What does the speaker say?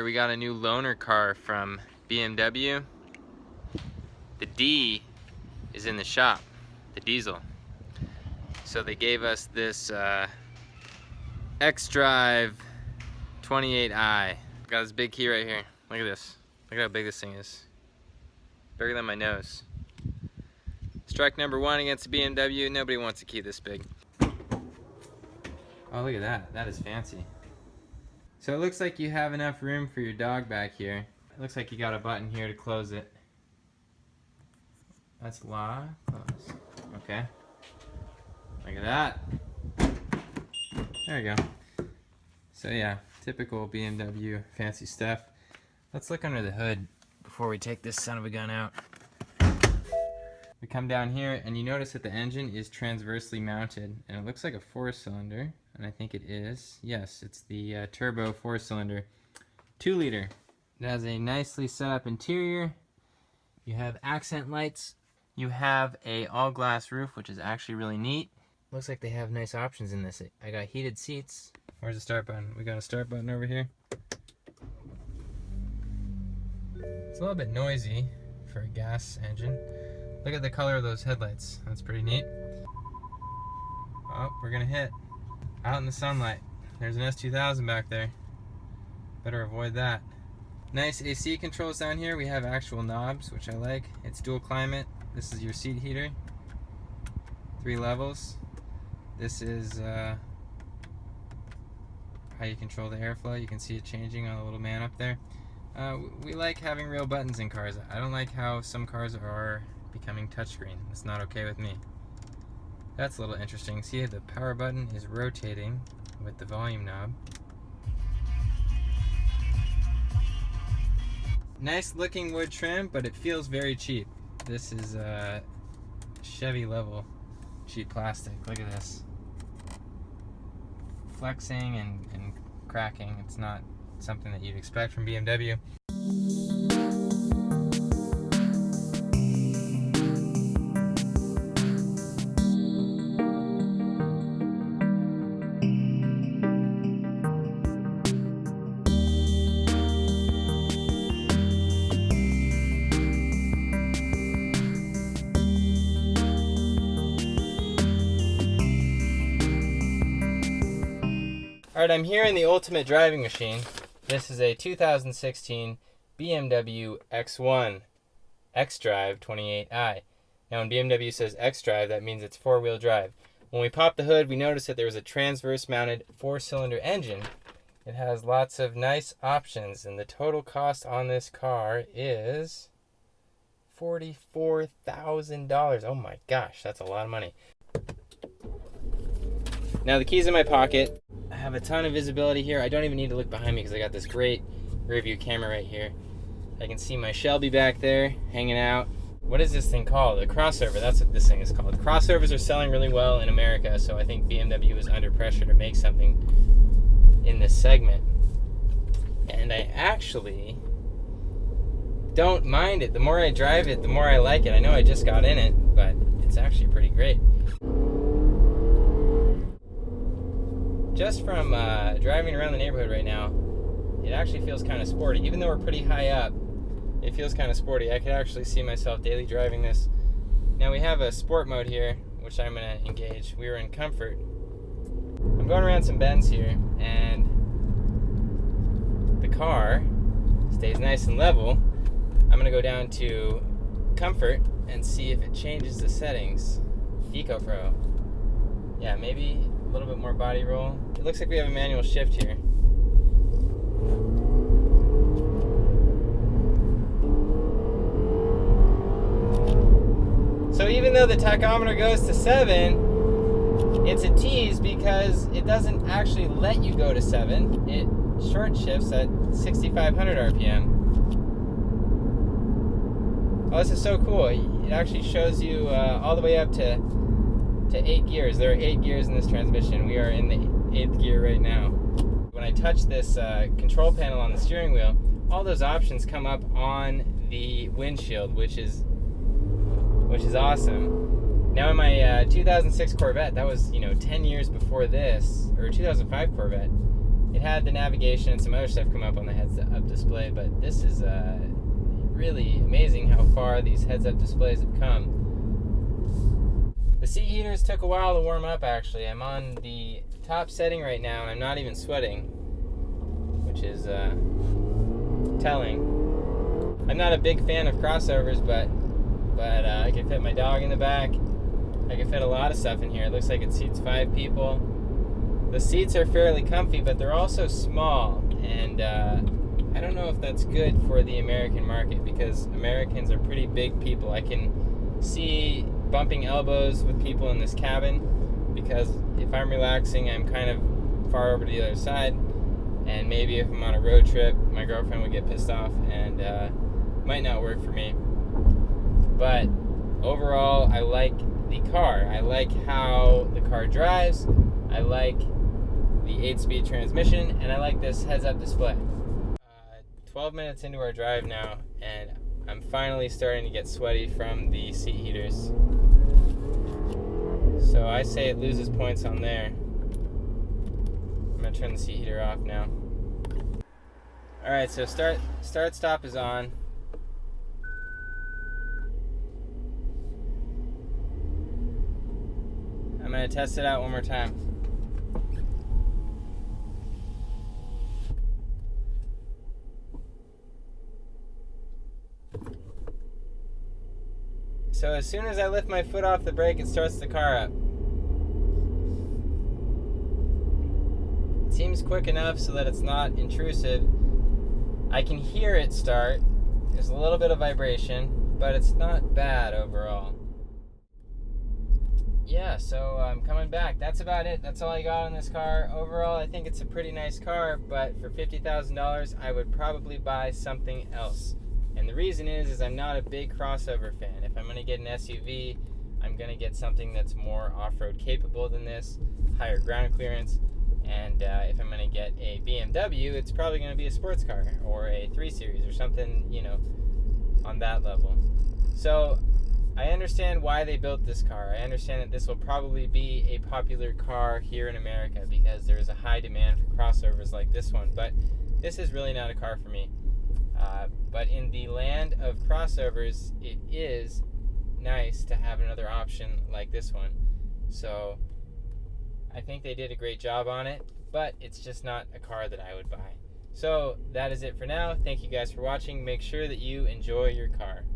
Here we got a new loaner car from BMW. The D is in the shop, the diesel. So they gave us this Xdrive28i. Got this big key right here. Look at this. Look at how big this thing is. Bigger than my nose. Strike number one against the BMW. Nobody wants a key this big. Oh, look at that. That is fancy. So it looks like you have enough room for your dog back here. It looks like you got a button here to close it. That's lock. Close. Okay. Look at that. There we go. So yeah, typical BMW fancy stuff. Let's look under the hood before we take this son of a gun out. We come down here and you notice that the engine is transversely mounted and it looks like a 4-cylinder, and I think it is. Yes, it's the turbo 4-cylinder 2-liter. It has a nicely set up interior. You have accent lights. You have a all glass roof, which is actually really neat. Looks like they have nice options in this. I got heated seats. Where's the start button? We got a start button over here. It's a little bit noisy for a gas engine. Look at the color of those headlights. That's pretty neat. Oh, we're gonna hit. Out in the sunlight. There's an S2000 back there. Better avoid that. Nice AC controls down here. We have actual knobs, which I like. It's dual climate. This is your seat heater. 3 levels. This is how you control the airflow. You can see it changing on the little man up there. We like having real buttons in cars. I don't like how some cars are becoming touchscreen. It's not okay with me. That's a little interesting. See, the power button is rotating with the volume knob. Nice looking wood trim, but it feels very cheap. This is Chevy level cheap plastic. Look at this. Flexing and cracking. It's not something that you'd expect from BMW. Alright, I'm here in the ultimate driving machine. This is a 2016 BMW X1 Xdrive28i. Now when BMW says Xdrive, that means it's 4-wheel drive. When we pop the hood, we notice that there was a transverse mounted 4-cylinder engine. It has lots of nice options, and the total cost on this car is $44,000. Oh my gosh, that's a lot of money. Now the key's in my pocket. I have a ton of visibility here. I don't even need to look behind me because I got this great rear view camera right here. I can see my Shelby back there hanging out. What is this thing called? A crossover. That's what this thing is called. Crossovers are selling really well in America, so I think BMW is under pressure to make something in this segment. And I actually don't mind it. The more I drive it, the more I like it. I know I just got in it, but it's actually pretty great. Just from driving around the neighborhood right now, it actually feels kind of sporty. Even though we're pretty high up, it feels kind of sporty. I could actually see myself daily driving this. Now we have a sport mode here, which I'm going to engage. We were in comfort. I'm going around some bends here, and the car stays nice and level. I'm going to go down to comfort and see if it changes the settings. Eco Pro. Yeah, maybe a little bit more body roll. It looks like we have a manual shift here. So even though the tachometer goes to 7, it's a tease because it doesn't actually let you go to 7. It short shifts at 6,500 RPM. Oh, this is so cool. It actually shows you all the way up to 8 gears. There are 8 gears in this transmission. We are in the 8th gear right now. When I touch this control panel on the steering wheel, all those options come up on the windshield, which is awesome. Now in my 2006 Corvette, that was 10 years before this, or 2005 Corvette, it had the navigation and some other stuff come up on the heads-up display, but this is really amazing how far these heads-up displays have come. The seat heaters took a while to warm up, actually. I'm on the top setting right now, and I'm not even sweating, which is telling. I'm not a big fan of crossovers, but I can fit my dog in the back. I can fit a lot of stuff in here. It looks like it seats 5 people. The seats are fairly comfy, but they're also small, and I don't know if that's good for the American market, because Americans are pretty big people. I can see bumping elbows with people in this cabin, because if I'm relaxing, I'm kind of far over to the other side, and maybe if I'm on a road trip, my girlfriend would get pissed off, and might not work for me. But overall, I like the car. I like how the car drives. I like the 8-speed transmission, and I like this heads-up display. 12 minutes into our drive now, and I'm finally starting to get sweaty from the seat heaters. So I say it loses points on there. I'm gonna turn the seat heater off now. Alright, so start stop is on. I'm gonna test it out one more time. So as soon as I lift my foot off the brake, it starts the car up. It seems quick enough so that it's not intrusive. I can hear it start. There's a little bit of vibration, but it's not bad overall. Yeah, so I'm coming back. That's about it. That's all I got on this car. Overall, I think it's a pretty nice car, but for $50,000, I would probably buy something else. And the reason is I'm not a big crossover fan. If I'm going to get an SUV, I'm going to get something that's more off-road capable than this, higher ground clearance. And if I'm going to get a BMW, it's probably going to be a sports car or a 3 Series or something, you know, on that level. So I understand why they built this car. I understand that this will probably be a popular car here in America because there is a high demand for crossovers like this one. But this is really not a car for me. But in the land of crossovers, it is nice to have another option like this one. So I think they did a great job on it, but it's just not a car that I would buy. So that is it for now. Thank you guys for watching. Make sure that you enjoy your car.